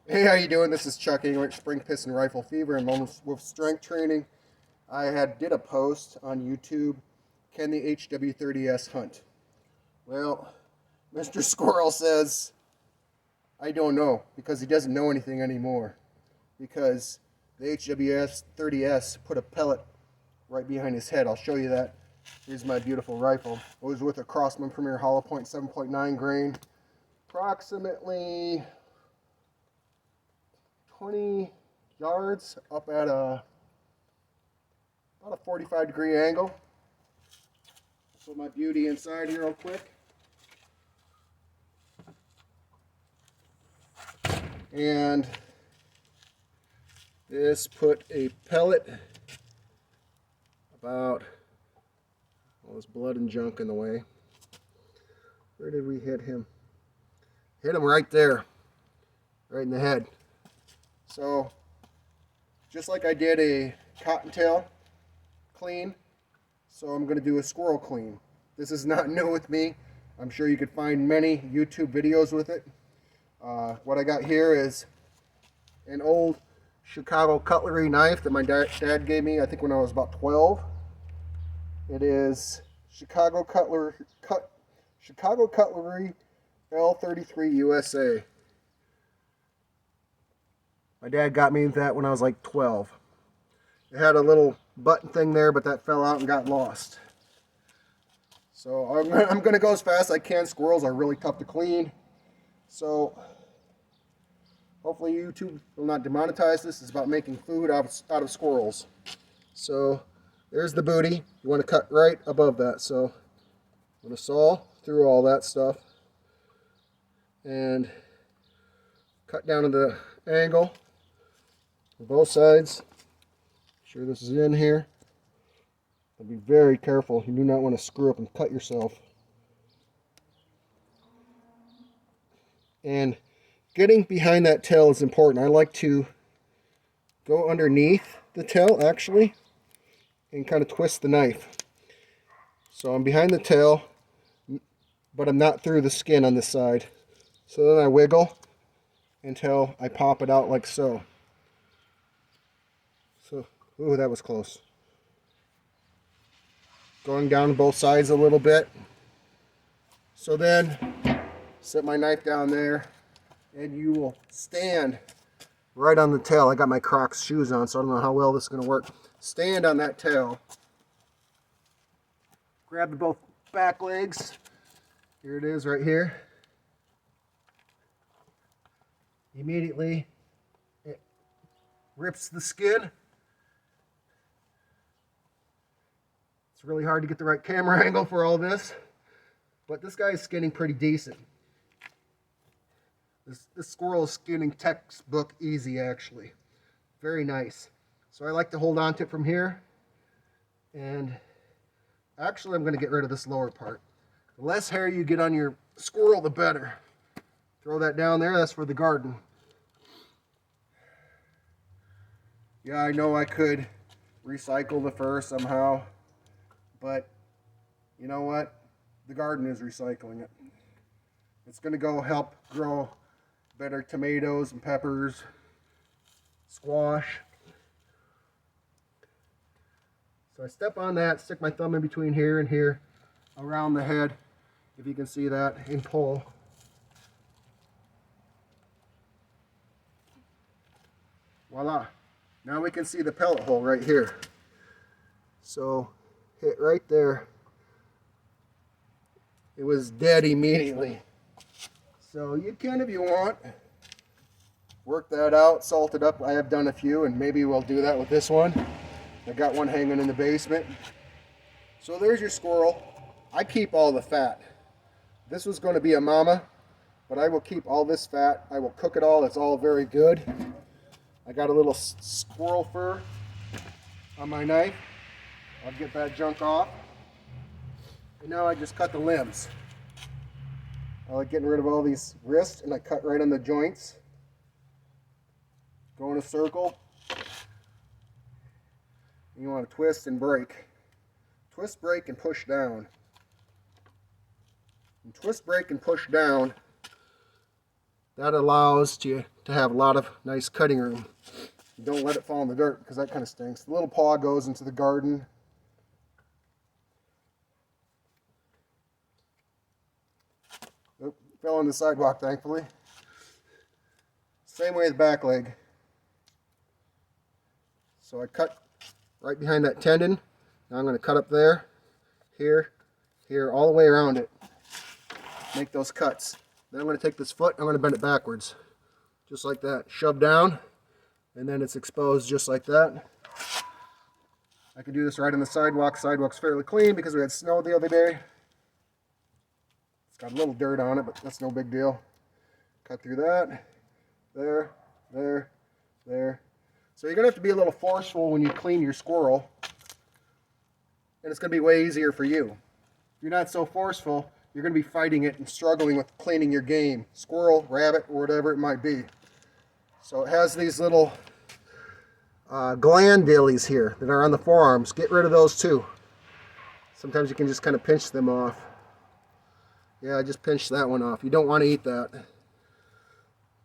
Hey, how you doing? This is Chuck English, Spring Piston Rifle Fever and Lone Wolf Strength Training. I did a post on YouTube, can the HW30s hunt? Well, Mr. Squirrel says, I don't know, because he doesn't know anything anymore. Because the HW30s put a pellet right behind his head. I'll show you that. Here's my beautiful rifle. It was with a Crossman Premier Hollow Point 7.9 grain. Approximately 20 yards up at about a 45-degree angle. Put my beauty inside here real quick. And this put a pellet about all this blood and junk in the way. Where did we hit him? Hit him right there, right in the head. So, just like I did a cottontail clean, so I'm going to do a squirrel clean. This is not new with me. I'm sure you could find many YouTube videos with it. What I got here is an old Chicago cutlery knife that my dad gave me, I think when I was about 12. It is Chicago Cutlery L33 USA. My dad got me that when I was like 12. It had a little button thing there, but that fell out and got lost. So I'm going to go as fast as I can. Squirrels are really tough to clean. So hopefully YouTube will not demonetize this. It's about making food out of squirrels. So there's the booty. You want to cut right above that. So I'm going to saw through all that stuff and cut down to the angle on both sides. Make sure this is in here. But be very careful. You do not want to screw up and cut yourself. And getting behind that tail is important. I like to go underneath the tail actually and kind of twist the knife. So I'm behind the tail, but I'm not through the skin on this side. So then I wiggle until I pop it out like so. So, ooh, that was close. Going down both sides a little bit. So then, set my knife down there, and you will stand right on the tail. I got my Crocs shoes on, so I don't know how well this is going to work. Stand on that tail. Grab the both back legs. Here it is right here. Immediately, it rips the skin. It's really hard to get the right camera angle for all this, but this guy is skinning pretty decent. This squirrel is skinning textbook easy, actually. Very nice. So I like to hold on to it from here, and actually I'm going to get rid of this lower part. The less hair you get on your squirrel, the better. Throw that down there. That's for the garden. Yeah, I know I could recycle the fur somehow, but you know what? The garden is recycling it. It's going to go help grow better tomatoes and peppers, squash. So I step on that, stick my thumb in between here and here, around the head, if you can see that, and pull. Voila. Now we can see the pellet hole right here. So hit right there. It was dead immediately. So you can, if you want, work that out, salt it up. I have done a few, and maybe we'll do that with this one. I got one hanging in the basement. So there's your squirrel. I keep all the fat. This was going to be a mama, but I will keep all this fat. I will cook it all. It's all very good. I got a little squirrel fur on my knife. I'll get that junk off. And now I just cut the limbs. I like getting rid of all these wrists, and I cut right on the joints. Go in a circle. You want to twist and break. Twist, break, and push down. And twist, break, and push down. That allows you to have a lot of nice cutting room. Don't let it fall in the dirt because that kind of stinks. The little paw goes into the garden. Oop, fell on the sidewalk, thankfully. Same way with the back leg. So I cut right behind that tendon. Now I'm going to cut up there, here, here, all the way around it. Make those cuts. Then I'm going to take this foot, I'm going to bend it backwards. Just like that. Shove down, and then it's exposed just like that. I can do this right on the sidewalk. Sidewalk's fairly clean because we had snow the other day. It's got a little dirt on it, but that's no big deal. Cut through that. There, there, there. So you're going to have to be a little forceful when you clean your squirrel. And it's going to be way easier for you. If you're not so forceful, you're going to be fighting it and struggling with cleaning your game. Squirrel, rabbit, or whatever it might be. So it has these little gland dillies here that are on the forearms. Get rid of those too. Sometimes you can just kind of pinch them off. Yeah, I just pinched that one off. You don't want to eat that.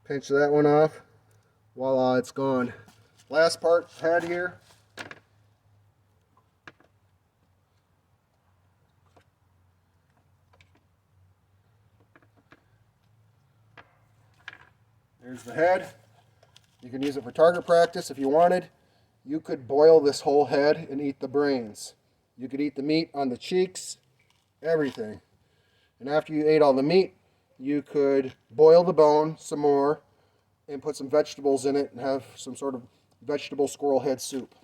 Pinch that one off. Voila, it's gone. Last part, head here. There's the head. You can use it for target practice if you wanted. You could boil this whole head and eat the brains. You could eat the meat on the cheeks, everything. And after you ate all the meat, you could boil the bone some more and put some vegetables in it and have some sort of vegetable squirrel head soup.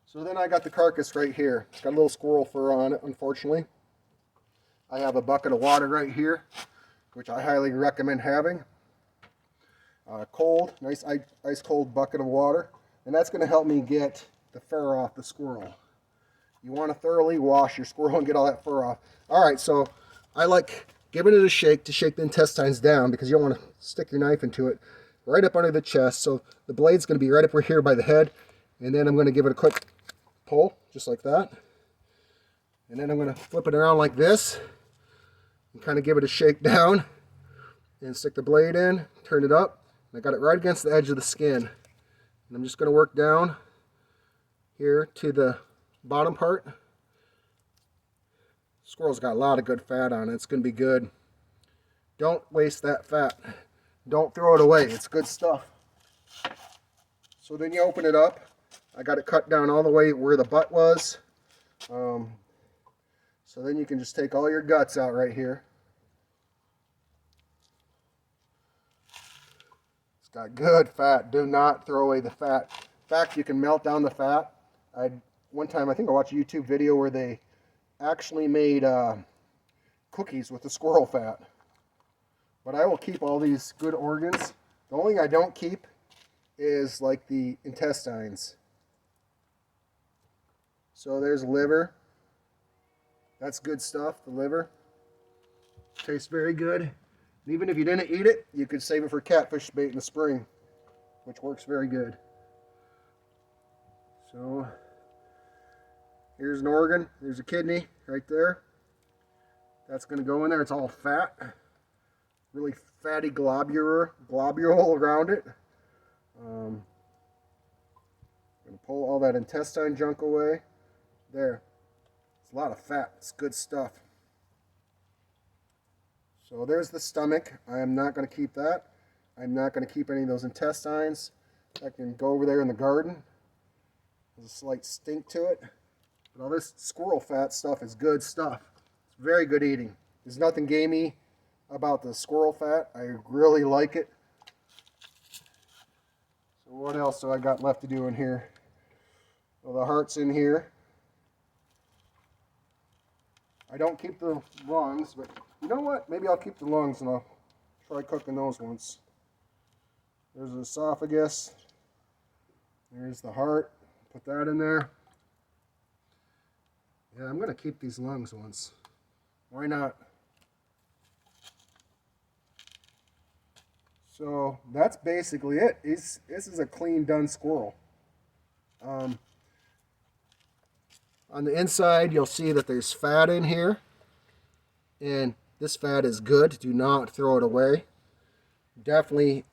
So then I got the carcass right here. It's got a little squirrel fur on it, unfortunately. I have a bucket of water right here, which I highly recommend having. Cold, nice ice cold bucket of water. And that's going to help me get the fur off the squirrel. You want to thoroughly wash your squirrel and get all that fur off. Alright, so I like giving it a shake to shake the intestines down because you don't want to stick your knife into it. Right up under the chest. So the blade's going to be right up here by the head. And then I'm going to give it a quick pull, just like that. And then I'm going to flip it around like this. And kind of give it a shake down. And stick the blade in, turn it up. And I got it right against the edge of the skin. And I'm just going to work down here to the bottom part. Squirrel's got a lot of good fat on it. It's going to be good. Don't waste that fat. Don't throw it away. It's good stuff. So then you open it up. I got it cut down all the way where the butt was. So then you can just take all your guts out right here. It's got good fat. Do not throw away the fat. In fact, you can melt down the fat. One time I think I watched a YouTube video where they actually made cookies with the squirrel fat. But I will keep all these good organs. The only thing I don't keep is like the intestines. So there's liver. That's good stuff, the liver. Tastes very good. And even if you didn't eat it, you could save it for catfish bait in the spring, which works very good. So here's an organ. There's a kidney right there. That's going to go in there. It's all fat. Really fatty globule around it. I'm going to pull all that intestine junk away. There. It's a lot of fat. It's good stuff. So there's the stomach. I am not going to keep that. I'm not going to keep any of those intestines. I can go over there in the garden. There's a slight stink to it. But all this squirrel fat stuff is good stuff. It's very good eating. There's nothing gamey about the squirrel fat. I really like it. So what else do I got left to do in here? Well, the heart's in here. I don't keep the lungs, but you know what? Maybe I'll keep the lungs and I'll try cooking those once. There's the esophagus. There's the heart. Put that in there. Yeah, I'm going to keep these lungs once. Why not? So that's basically it. This is a clean done squirrel. On the inside, you'll see that there's fat in here. And this fat is good. Do not throw it away. Definitely,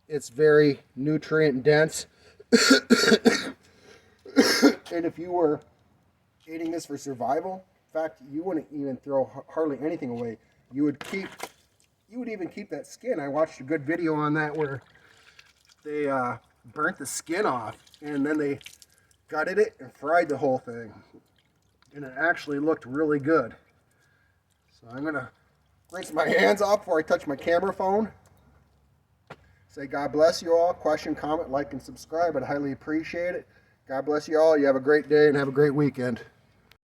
it's very nutrient dense. And if you were eating this for survival, in fact, you wouldn't even throw hardly anything away. You would even keep that skin. I watched a good video on that where they burnt the skin off and then they gutted it and fried the whole thing. And it actually looked really good. So I'm gonna rinse my hands off before I touch my camera phone. Say God bless you all. Question, comment, like, and subscribe. I'd highly appreciate it. God bless you all. You have a great day and have a great weekend.